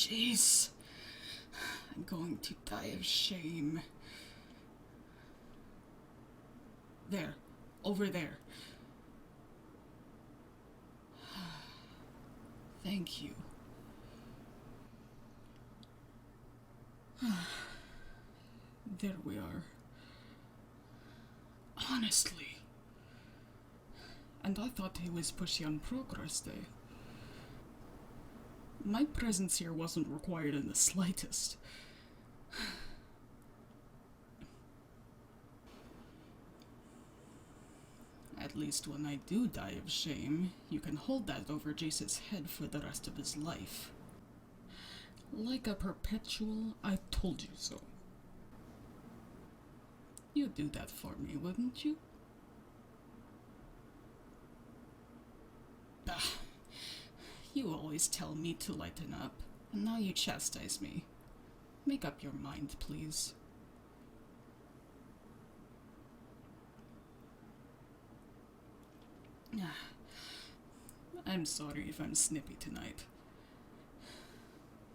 Jace, I'm going to die of shame. There, over there. Thank you. There we are. Honestly. And I thought he was pushy on progress day. My presence here wasn't required in the slightest. At least when I do die of shame, you can hold that over Jace's head for the rest of his life. Like a perpetual, I told you so. You'd do that for me, wouldn't you? Bah. You always tell me to lighten up, and now you chastise me. Make up your mind, please. I'm sorry if I'm snippy tonight.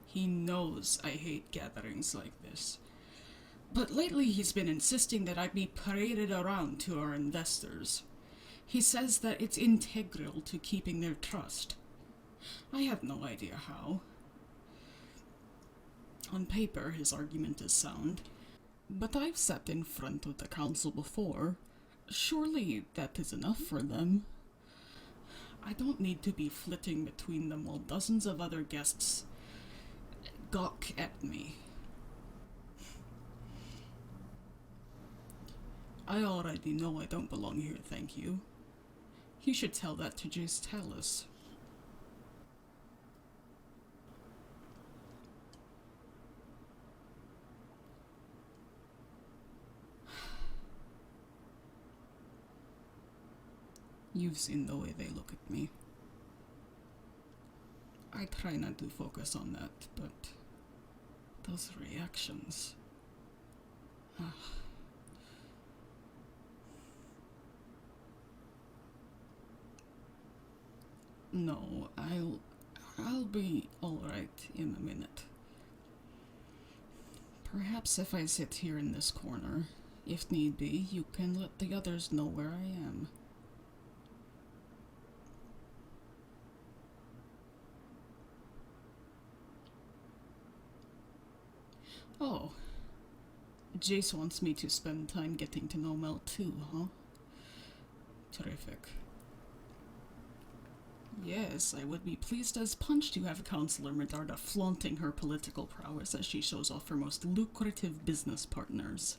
He knows I hate gatherings like this. But lately he's been insisting that I be paraded around to our investors. He says that it's integral to keeping their trust. I have no idea how. On paper, his argument is sound, but I've sat in front of the council before. Surely that is enough for them. I don't need to be flitting between them while dozens of other guests gawk at me. I already know I don't belong here, thank you. You should tell that to Jayce. You've seen the way they look at me. I try not to focus on that, but those reactions... No, I'll be alright in a minute. Perhaps if I sit here in this corner, if need be, you can let the others know where I am. Oh, Jace wants me to spend time getting to know Mel too, huh? Terrific. Yes, I would be pleased as punch to have Councillor Medarda flaunting her political prowess as she shows off her most lucrative business partners.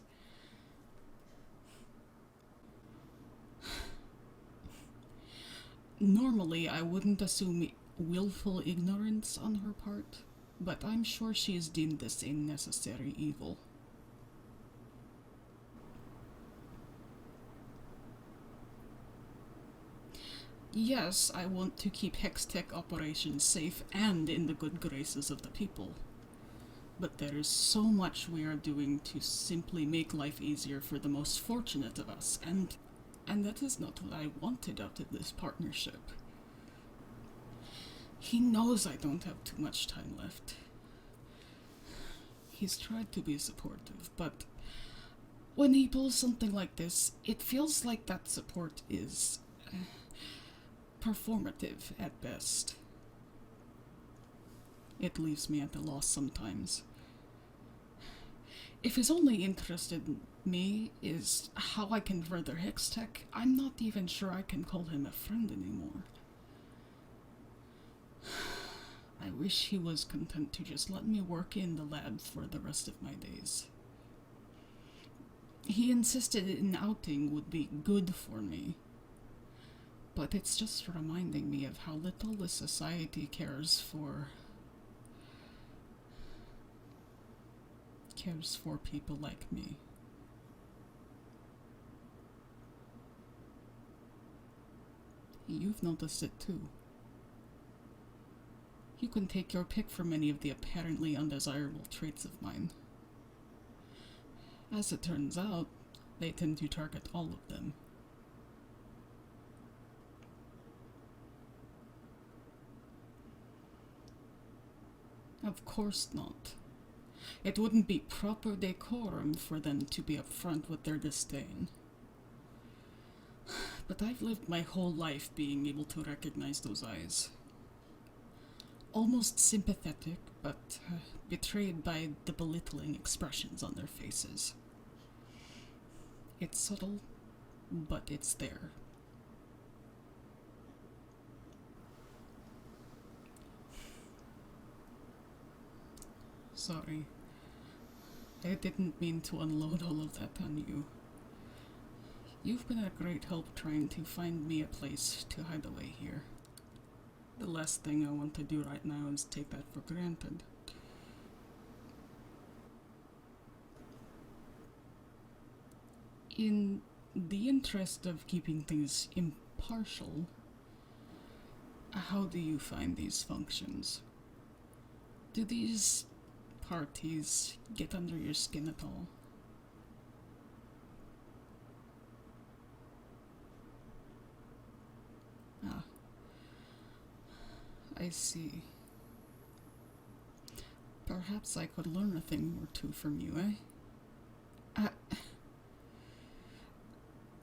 Normally, I wouldn't assume willful ignorance on her part, but I'm sure she has deemed this a necessary evil. Yes, I want to keep Hextech operations safe and in the good graces of the people. But there is so much we are doing to simply make life easier for the most fortunate of us, and that is not what I wanted out of this partnership. He knows I don't have too much time left. He's tried to be supportive, but when he pulls something like this, it feels like that support is performative at best. It leaves me at a loss sometimes. If his only interest in me is how I can further Hextech, I'm not even sure I can call him a friend anymore. I wish he was content to just let me work in the lab for the rest of my days. He insisted an outing would be good for me, but it's just reminding me of how little the society cares for people like me. You've noticed it too. You can take your pick from many of the apparently undesirable traits of mine. As it turns out, they tend to target all of them. Of course not. It wouldn't be proper decorum for them to be upfront with their disdain. But I've lived my whole life being able to recognize those eyes. Almost sympathetic, but betrayed by the belittling expressions on their faces. It's subtle, but it's there. Sorry. I didn't mean to unload all of that on you. You've been a great help trying to find me a place to hide away here. The last thing I want to do right now is take that for granted. In the interest of keeping things impartial, how do you find these functions? Do these parties get under your skin at all? Ah, I see. Perhaps I could learn a thing or two from you, eh?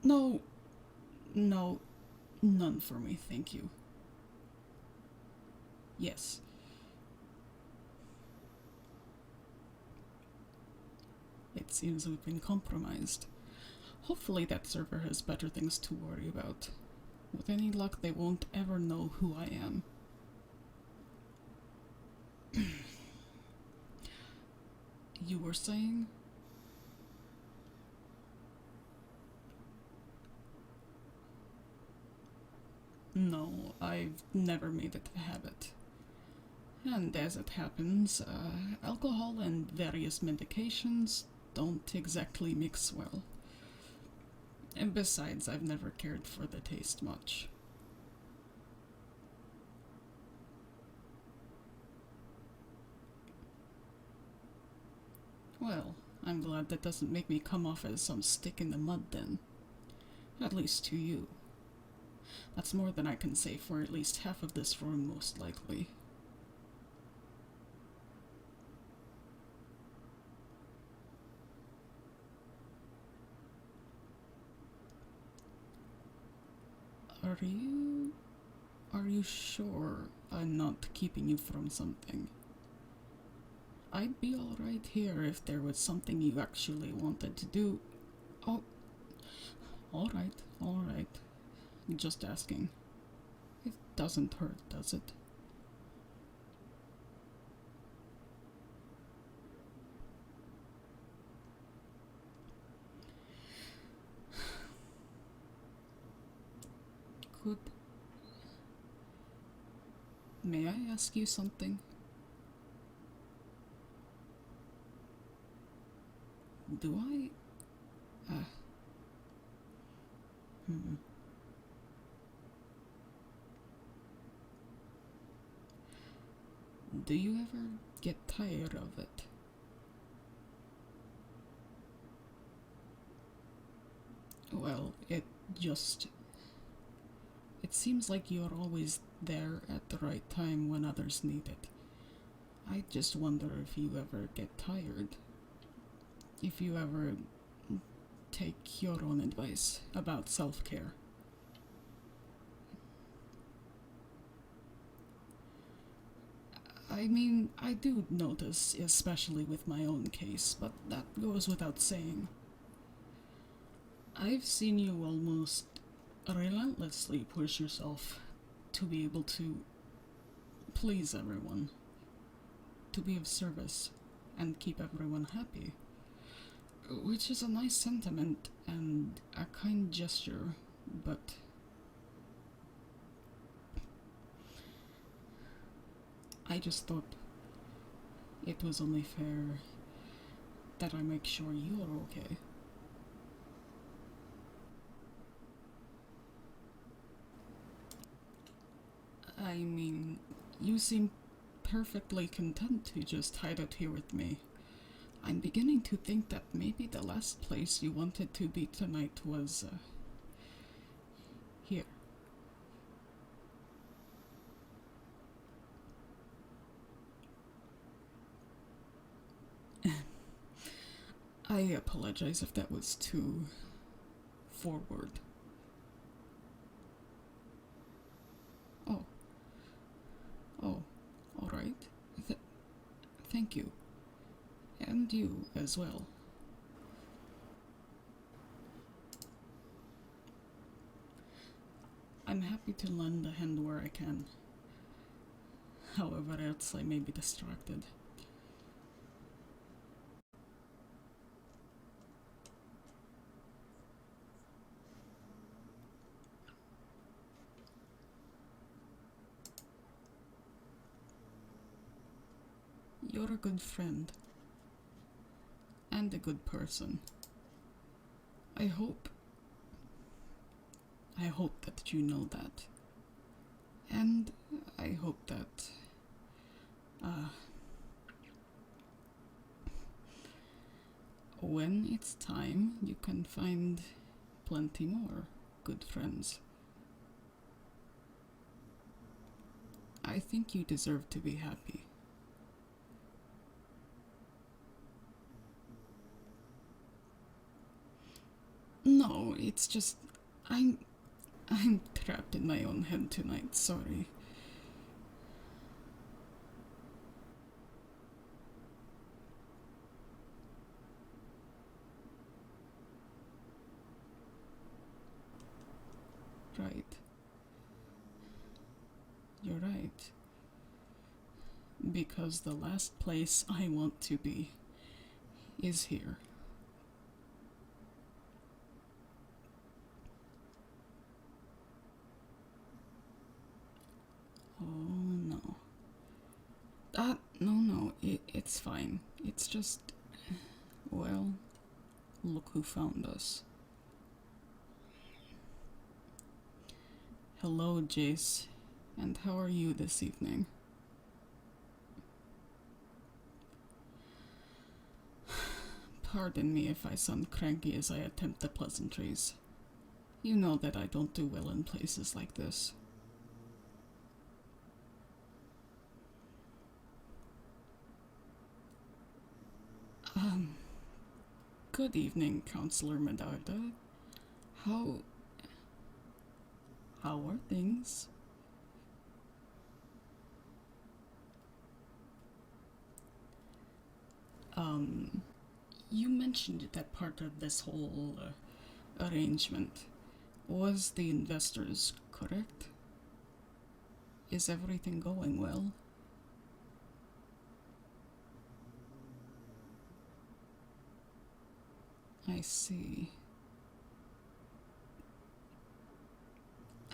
No, none for me, thank you. Yes. It seems we've been compromised. Hopefully that server has better things to worry about. With any luck, they won't ever know who I am. You were saying? No, I've never made it a habit. And as it happens, alcohol and various medications don't exactly mix well. And besides, I've never cared for the taste much. Well, I'm glad that doesn't make me come off as some stick in the mud then. At least to you. That's more than I can say for at least half of this room, most likely. Are you sure I'm not keeping you from something? I'd be alright here if there was something you actually wanted to do. Oh, alright. Just asking. It doesn't hurt, does it? May I ask you something? Do I... Do you ever get tired of it? Well, it seems like you're always there at the right time when others need it. I just wonder if you ever get tired. If you ever take your own advice about self-care. I mean, I do notice, especially with my own case, but that goes without saying. I've seen you almost relentlessly push yourself to be able to please everyone, to be of service, and keep everyone happy. Which is a nice sentiment and a kind gesture, but I just thought it was only fair that I make sure you're okay. I mean, you seem perfectly content to just hide out here with me. I'm beginning to think that maybe the last place you wanted to be tonight was, here. I apologize if that was too forward. Oh. Oh, alright. Thank you. And you as well. I'm happy to lend a hand where I can. However else I may be distracted. You're a good friend. And a good person. I hope that you know that. And I hope that when it's time, you can find plenty more good friends. I think you deserve to be happy. No, it's just I'm trapped in my own head tonight, sorry. Right. You're right. Because the last place I want to be is here. Oh no. No, it's fine. It's just, well, look who found us. Hello, Jace. And how are you this evening? Pardon me if I sound cranky as I attempt the pleasantries. You know that I don't do well in places like this. Good evening, Counselor Medarda. How are things? You mentioned that part of this whole arrangement was the investors, correct? Is everything going well? I see.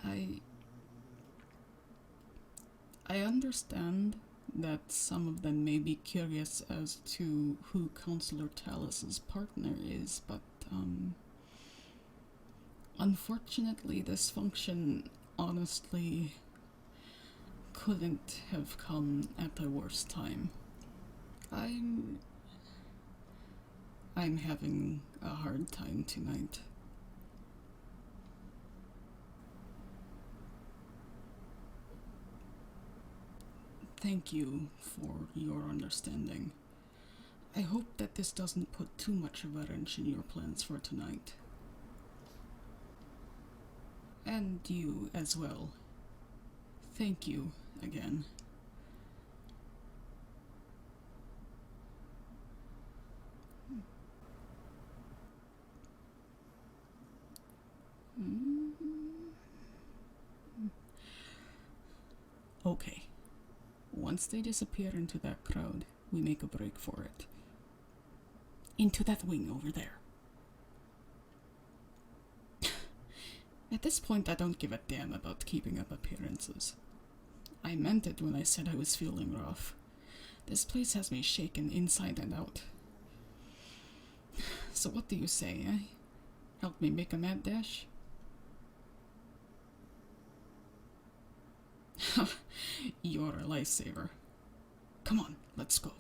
I understand that some of them may be curious as to who Counselor Talus's partner is, but unfortunately this function honestly couldn't have come at a worse time. I'm having a hard time tonight. Thank you for your understanding. I hope that this doesn't put too much of a wrench in your plans for tonight. And you as well. Thank you again. Okay. Once they disappear into that crowd, we make a break for it. Into that wing over there. At this point, I don't give a damn about keeping up appearances. I meant it when I said I was feeling rough. This place has me shaken inside and out. So what do you say, eh? Help me make a mad dash? You're a lifesaver. Come on, let's go.